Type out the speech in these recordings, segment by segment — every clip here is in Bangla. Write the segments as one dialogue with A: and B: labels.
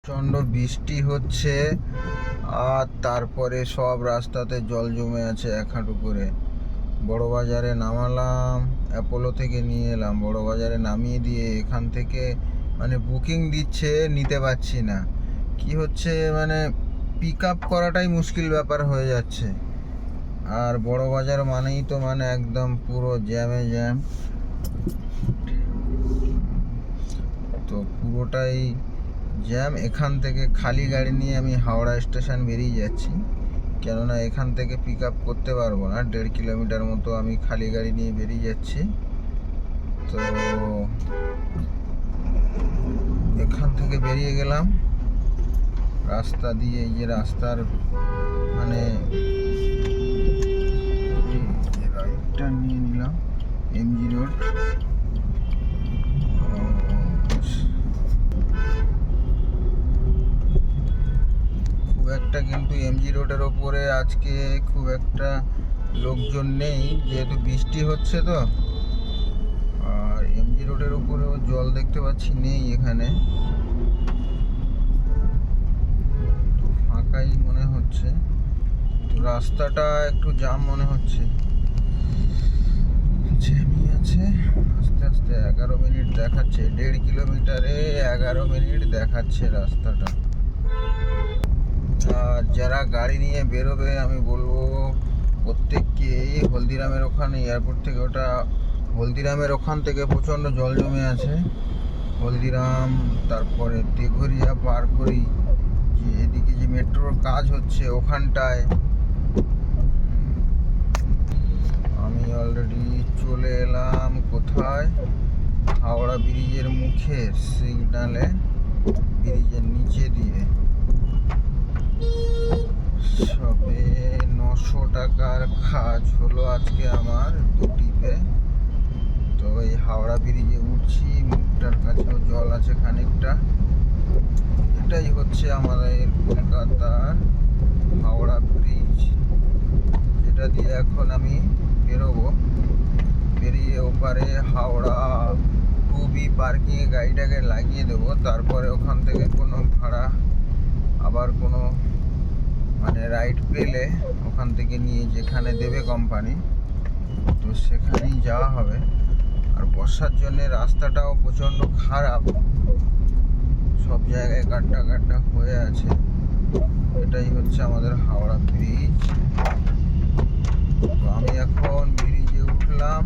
A: প্রচণ্ড বৃষ্টি হচ্ছে আর তারপরে সব রাস্তাতে জল জমে আছে 1 হাঁটু করে। বড় বাজারে নামালাম, অ্যাপোলো থেকে নিয়ে এলাম, বড় বাজারে নামিয়ে দিয়ে এখান থেকে মানে বুকিং দিচ্ছে, নিতে পারছি না। কি হচ্ছে মানে পিক আপ করাটাই মুশকিল ব্যাপার হয়ে যাচ্ছে। আর বড় বাজার মানেই তো মানে একদম পুরো জ্যামে জ্যাম, তো পুরোটাই জ্যাম। এখান থেকে খালি গাড়ি নিয়ে আমি হাওড়া স্টেশন বেরিয়ে যাচ্ছি, কেননা এখান থেকে পিক আপ করতে পারবো না। 1.5 কিলোমিটার মতো আমি খালি গাড়ি নিয়ে বেরিয়ে যাচ্ছি। তো এখান থেকে বেরিয়ে গেলাম রাস্তা দিয়ে, এই যে রাস্তার মানে রাইটটা নিয়ে নিলাম এমজি রোড। একটা কিন্তু এমজি রোডের ওপরে আজকে খুব একটা লোকজন নেই, যেহেতু বৃষ্টি হচ্ছে তো। আর এমজি রোডের ওপরেও জল দেখতে পাচ্ছি নেই, এখানে ফাঁকাই মনে হচ্ছে। তো রাস্তাটা একটু জাম মনে হচ্ছে, জ্যামই আছে। আস্তে আস্তে 11 মিনিট দেখাচ্ছে, 1.5 কিলোমিটারে 11 মিনিট দেখাচ্ছে রাস্তাটা। আর যারা গাড়ি নিয়ে বেরোবে আমি বলবো প্রত্যেককে হলদিরামের ওখানে, এয়ারপোর্ট থেকে ওটা হলদিরামের ওখান থেকে প্রচণ্ড জল জমে আছে। হলদিরাম, তারপরে তেঘরিয়া পার করি, যে এদিকে যে মেট্রোর কাজ হচ্ছে ওখানটায় আমি অলরেডি চলে এলাম। কোথায়? হাওড়া ব্রিজের মুখে, সিগনালে, ব্রিজের নিচে দিয়ে। সবে 900 টাকার কাজ হলো আজকে আমার দুটিতে। তো এই হাওড়া ব্রিজে উঠছি, মুখটার কাছেও জল আছে খানিকটা। এটাই হচ্ছে আমাদের কলকাতার হাওড়া ব্রিজ, যেটা দিয়ে এখন আমি বেরোবো। বেরিয়ে ওপারে হাওড়া 2B পার্কিংয়ে গাড়িটাকে লাগিয়ে দেবো। তারপরে ওখান থেকে কোনো ভাড়া, আবার কোনো মানে রাইড পেলে ওখান থেকে নিয়ে যেখানে দেবে কোম্পানি, তো সেখানেই যাওয়া হবে। আর বর্ষার জন্যে রাস্তাটাও প্রচণ্ড খারাপ, সব জায়গায় গাড্ডা গাড্ডা হয়ে আছে। এটাই হচ্ছে আমাদের হাওড়া ব্রিজ। তো আমি এখন ব্রিজে উঠলাম।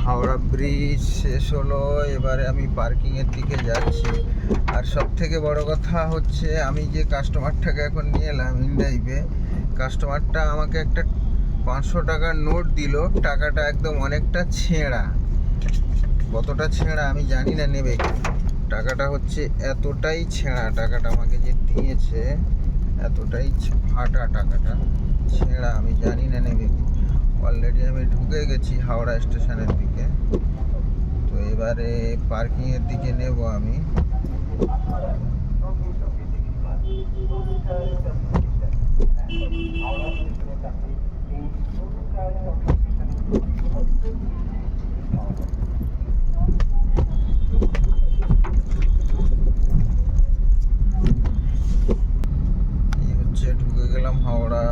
A: হাওড়া ব্রিজ শেষ হলো, এবারে আমি পার্কিংয়ের দিকে যাচ্ছি। আর সব থেকে বড় কথা হচ্ছে, আমি যে কাস্টমারটাকে এখন নিয়ে এলাম ইনড্রাইভে, কাস্টমারটা আমাকে একটা 500 টাকার নোট দিল। টাকাটা একদম অনেকটা ছেঁড়া, কতটা ছেঁড়া আমি জানি না, নেবে কি। টাকাটা হচ্ছে এতটাই ছেঁড়া, টাকাটা আমাকে যে দিয়েছে এতটাই ফাটা, টাকাটা ছেঁড়া, আমি জানি না নেবে কি। অলরেডি আমি ঢুকে গেছি হাওড়া স্টেশনের দিকে। তো এবারে পার্কিংয়ের দিকে নেব আমি। এই হচ্ছে ঢুকে গেলাম হাওড়া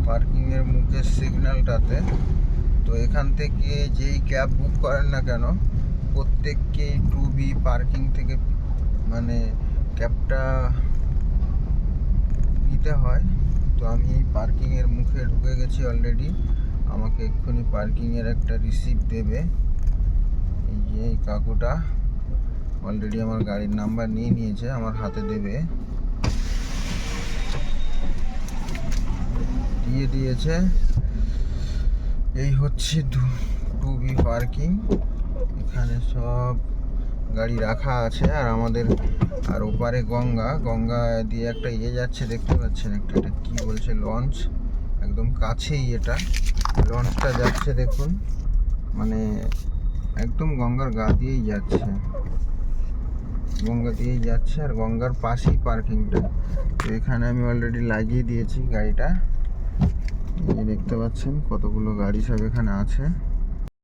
A: পার্কিংয়ের মুখে, সিগন্যালটাতে। তো এখান থেকে যেই ক্যাব বুক করেন না কেন প্রত্যেককেই 2B পার্কিং থেকে মানে ক্যাবটা নিতে হয়। তো আমি এই পার্কিংয়ের মুখে ঢুকে গেছি অলরেডি। আমাকে এক্ষুনি পার্কিংয়ের একটা রিসিপ্ট দেবে। এই যে এই কাকুটা অলরেডি আমার গাড়ির নাম্বার নিয়ে নিয়েছে, আমার হাতে দেবে, দিয়ে দিয়েছে। এই হচ্ছে 2B পার্কিং। এখানে সব গাড়ি রাখা আছে আর আমাদের আর ওপারে গঙ্গা, গঙ্গা দিয়ে একটা যাচ্ছে দেখতে পাচ্ছেন, এটা কি বলছে লঞ্চ, একদম কাছেই এটা লঞ্চটা যাচ্ছে দেখুন, মানে একদম গঙ্গার গা দিয়েই যাচ্ছে, গঙ্গা দিয়েই যাচ্ছে আর গঙ্গার পাশেই পার্কিংটা। তো এখানে আমি অলরেডি লাগিয়ে দিয়েছি গাড়িটা, এই দেখতে পাচ্ছেন কতগুলো গাড়ি সব এখানে আছে।